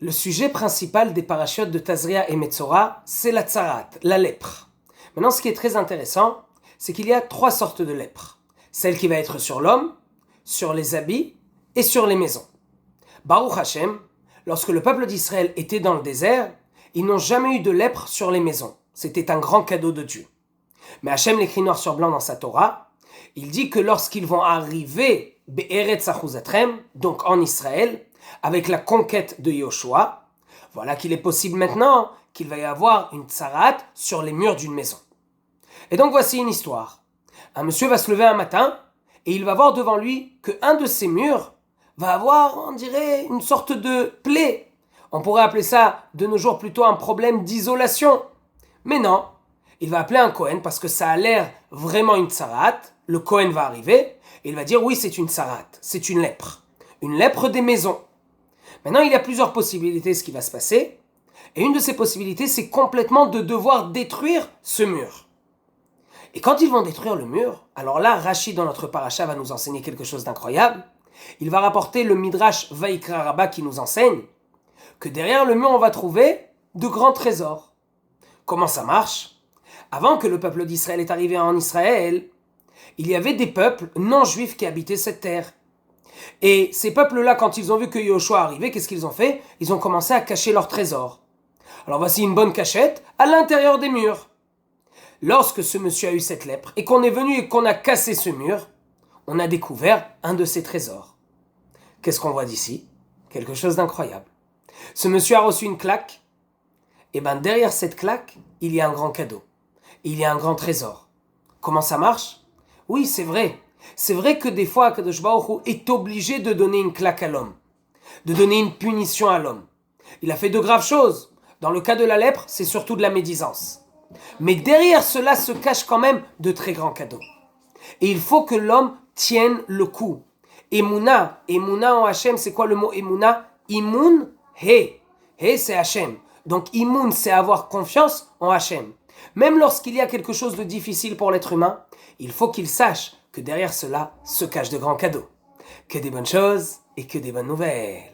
Le sujet principal des parachiotes de Tazria et Metzora, c'est la tsarat, la lèpre. Maintenant, ce qui est très intéressant, c'est qu'il y a 3 sortes de lèpre. Celle qui va être sur l'homme, sur les habits et sur les maisons. Baruch Hashem, lorsque le peuple d'Israël était dans le désert, ils n'ont jamais eu de lèpre sur les maisons. C'était un grand cadeau de Dieu. Mais Hashem l'écrit noir sur blanc dans sa Torah, il dit que lorsqu'ils vont arriver Be'eretz Achuzatrem, donc en Israël, avec la conquête de Yoshua, voilà qu'il est possible maintenant qu'il va y avoir une tsarat sur les murs d'une maison. Et donc voici une histoire. Un monsieur va se lever un matin et il va voir devant lui qu'un de ses murs va avoir, on dirait, une sorte de plaie. On pourrait appeler ça de nos jours plutôt un problème d'isolation. Mais non, il va appeler un Kohen parce que ça a l'air vraiment une tsarat. Le Kohen va arriver et il va dire oui, c'est une tsarat, c'est une lèpre des maisons. Maintenant, il y a plusieurs possibilités ce qui va se passer. Et une de ces possibilités, c'est complètement de devoir détruire ce mur. Et quand ils vont détruire le mur, alors là, Rashi dans notre paracha va nous enseigner quelque chose d'incroyable. Il va rapporter le Midrash Vaikra Rabba qui nous enseigne que derrière le mur, on va trouver de grands trésors. Comment ça marche ? Avant que le peuple d'Israël est arrivé en Israël, il y avait des peuples non juifs qui habitaient cette terre. Et ces peuples-là, quand ils ont vu que Yoshua arrivait, qu'est-ce qu'ils ont fait ? Ils ont commencé à cacher leurs trésors. Alors voici une bonne cachette à l'intérieur des murs. Lorsque ce monsieur a eu cette lèpre et qu'on est venu et qu'on a cassé ce mur, on a découvert un de ses trésors. Qu'est-ce qu'on voit d'ici ? Quelque chose d'incroyable. Ce monsieur a reçu une claque. Et bien derrière cette claque, il y a un grand cadeau. Il y a un grand trésor. Comment ça marche ? Oui, c'est vrai. C'est vrai que des fois, Akadosh Baruch Hu est obligé de donner une claque à l'homme, de donner une punition à l'homme. Il a fait de graves choses. Dans le cas de la lèpre, c'est surtout de la médisance. Mais derrière cela se cachent quand même de très grands cadeaux. Et il faut que l'homme tienne le coup. Emouna en Hachem, c'est quoi le mot Emouna ? Imun, he. He, c'est Hachem. Donc Imun, c'est avoir confiance en Hachem. Même lorsqu'il y a quelque chose de difficile pour l'être humain, il faut qu'il sache que derrière cela se cachent de grands cadeaux. Que des bonnes choses et que des bonnes nouvelles.